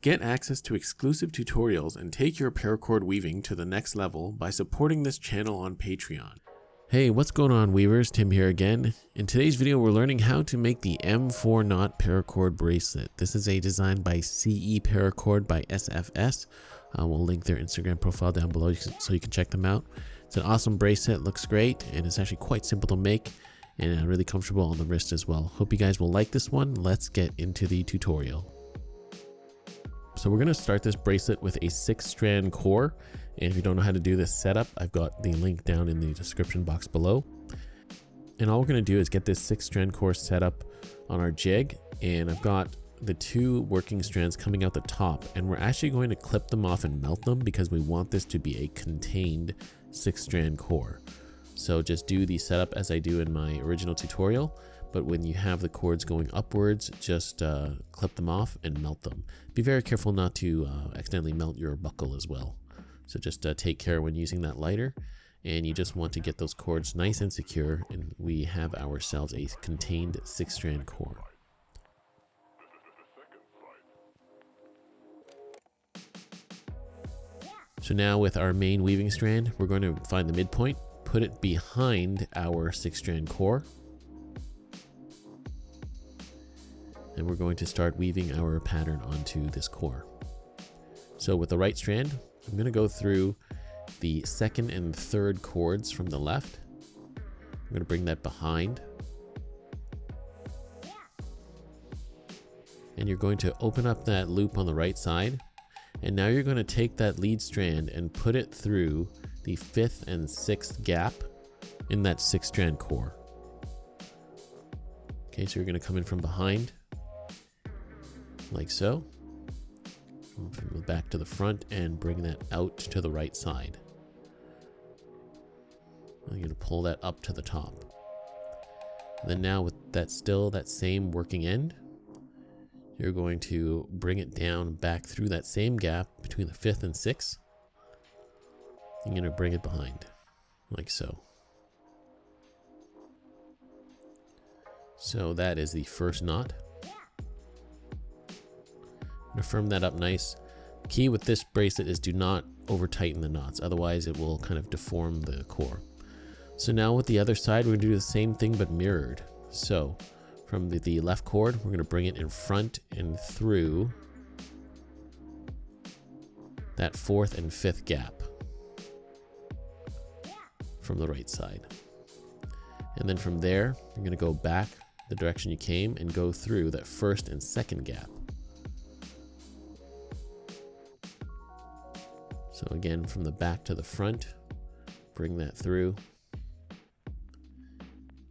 Get access to exclusive tutorials and take your paracord weaving to the next level by supporting this channel on Patreon. Hey, what's going on, weavers? Tim here again. In today's video, we're learning how to make the M4 knot paracord bracelet. This is a design by CE Paracord by SFS. We'll link their Instagram profile down below so you can check them out. It's an awesome bracelet, looks great, and it's actually quite simple to make and really comfortable on the wrist as well. Hope you guys will like this one. Let's get into the tutorial. So we're going to start this bracelet with a 6-strand core, and if you don't know how to do this setup, I've got the link down in the description box below. And all we're going to do is get this 6-strand core set up on our jig, and I've got the 2 working strands coming out the top, and we're actually going to clip them off and melt them because we want this to be a contained 6-strand core. So just do the setup as I do in my original tutorial, but when you have the cords going upwards, just clip them off and melt them. Be very careful not to accidentally melt your buckle as well. So just take care when using that lighter, and you just want to get those cords nice and secure, and we have ourselves a contained 6-strand core. So now with our main weaving strand, we're going to find the midpoint, put it behind our 6-strand core, and we're going to start weaving our pattern onto this core. So with the right strand, I'm going to go through the 2nd and 3rd cords from the left. I'm going to bring that behind, and you're going to open up that loop on the right side, and now you're going to take that lead strand and put it through the 5th and 6th gap in that 6-strand core. Okay, so you're going to come in from behind like so, from the back to the front, and bring that out to the right side. I'm going to pull that up to the top. And then now with that same working end, you're going to bring it down back through that same gap between the 5th and 6th. You're going to bring it behind like so. So that is the first knot. I'm going to firm that up nice. Key with this bracelet is do not over tighten the knots, otherwise it will kind of deform the core. So now with the other side, we're going to do the same thing but mirrored. So from the left cord, we're going to bring it in front and through that 4th and 5th gap from the right side. And then from there, you're going to go back the direction you came and go through that 1st and 2nd gap. So again, from the back to the front, bring that through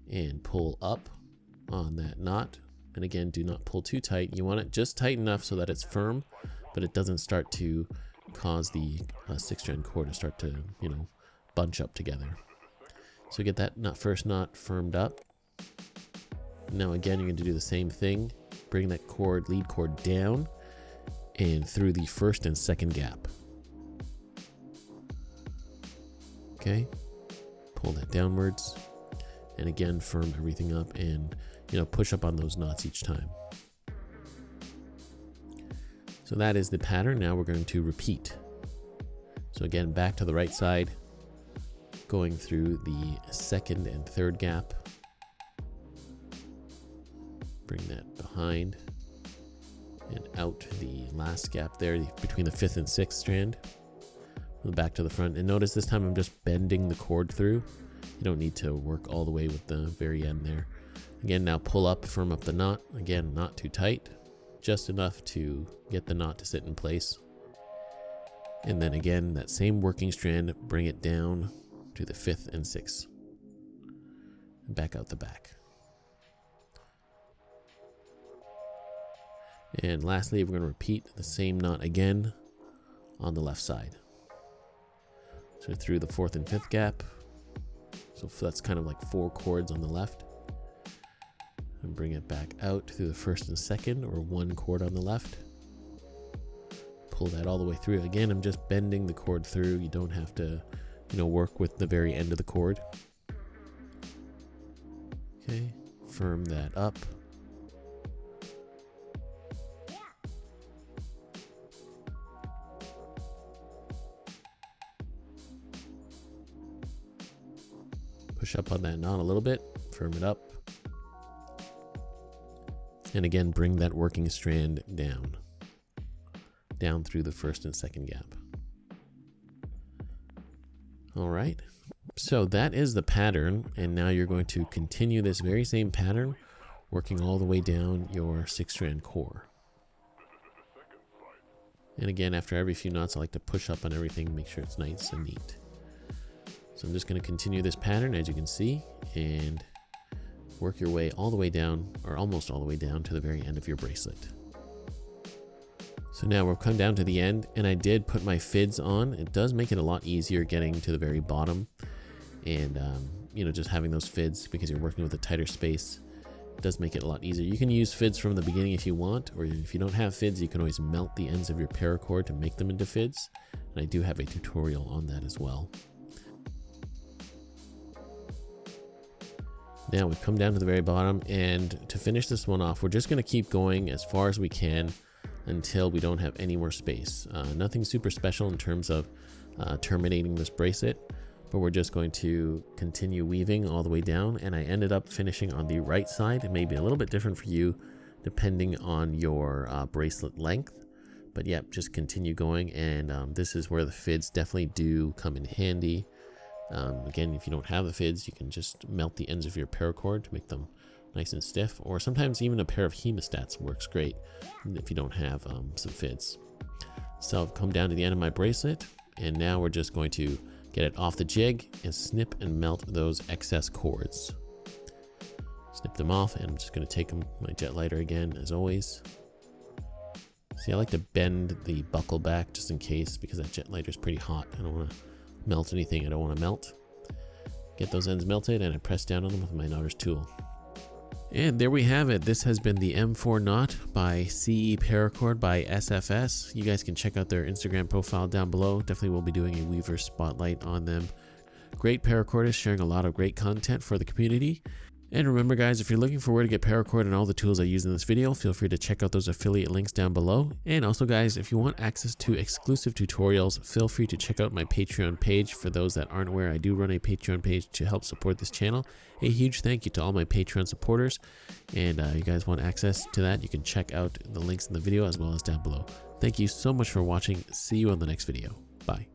and pull up on that knot. And again, do not pull too tight. You want it just tight enough so that it's firm, but it doesn't start to cause the 6-strand cord to start to, bunch up together. So get that first knot firmed up. Now again, you're going to do the same thing. Bring that lead cord down and through the 1st and 2nd gap. Okay, pull that downwards, and again, firm everything up and, push up on those knots each time. So that is the pattern. Now we're going to repeat. So again, back to the right side, going through the 2nd and 3rd gap. Bring that behind and out the last gap there between the 5th and 6th strand. Back to the front, and notice this time I'm just bending the cord through. You don't need to work all the way with the very end there. Again, now pull up, firm up the knot. Again, not too tight, just enough to get the knot to sit in place. And then again, that same working strand, bring it down to the 5th and 6th. And back out the back. And lastly, we're going to repeat the same knot again on the left side. So through the 4th and 5th gap. So that's kind of like 4 cords on the left. And bring it back out through the 1st and 2nd, or 1 cord on the left. Pull that all the way through. Again, I'm just bending the cord through. You don't have to, work with the very end of the cord. Okay, firm that up. Push up on that knot a little bit, firm it up. And again, bring that working strand down through the first and second gap. All right, so that is the pattern, and now you're going to continue this very same pattern, working all the way down your 6-strand core. And again, after every few knots, I like to push up on everything, make sure it's nice and neat. So I'm just going to continue this pattern, as you can see, and work your way all the way down, or almost all the way down to the very end of your bracelet. So now we've come down to the end, and I did put my fids on. It does make it a lot easier getting to the very bottom, and you know, just having those fids, because you're working with a tighter space, it does make it a lot easier. You can use fids from the beginning if you want, or if you don't have fids, you can always melt the ends of your paracord to make them into fids, and I do have a tutorial on that as well. Now we've come down to the very bottom, and to finish this one off, we're just going to keep going as far as we can until we don't have any more space. Nothing super special in terms of terminating this bracelet, but we're just going to continue weaving all the way down, and I ended up finishing on the right side. It may be a little bit different for you depending on your bracelet length, but yeah, just continue going, and this is where the fids definitely do come in handy. Again, if you don't have the fids, you can just melt the ends of your paracord to make them nice and stiff, or sometimes even a pair of hemostats works great if you don't have some fids. So I've come down to the end of my bracelet, and now we're just going to get it off the jig and snip and melt those excess cords. Snip them off, and I'm just going to take my jet lighter again, as always. See, I like to bend the buckle back just in case, because that jet lighter is pretty hot. I don't want to melt anything I don't want to melt. Get those ends melted, and I press down on them with my knotter's tool. And there we have it. This has been the M4 knot by CE Paracord by SFS. You guys can check out their Instagram profile down below. Definitely will be doing a weaver spotlight on them. Great paracordist, sharing a lot of great content for the community. And remember guys, if you're looking for where to get paracord and all the tools I use in this video, feel free to check out those affiliate links down below. And also guys, if you want access to exclusive tutorials, feel free to check out my Patreon page. For those that aren't aware, I do run a Patreon page to help support this channel. A huge thank you to all my Patreon supporters. And you guys want access to that, you can check out the links in the video as well as down below. Thank you so much for watching. See you on the next video. Bye.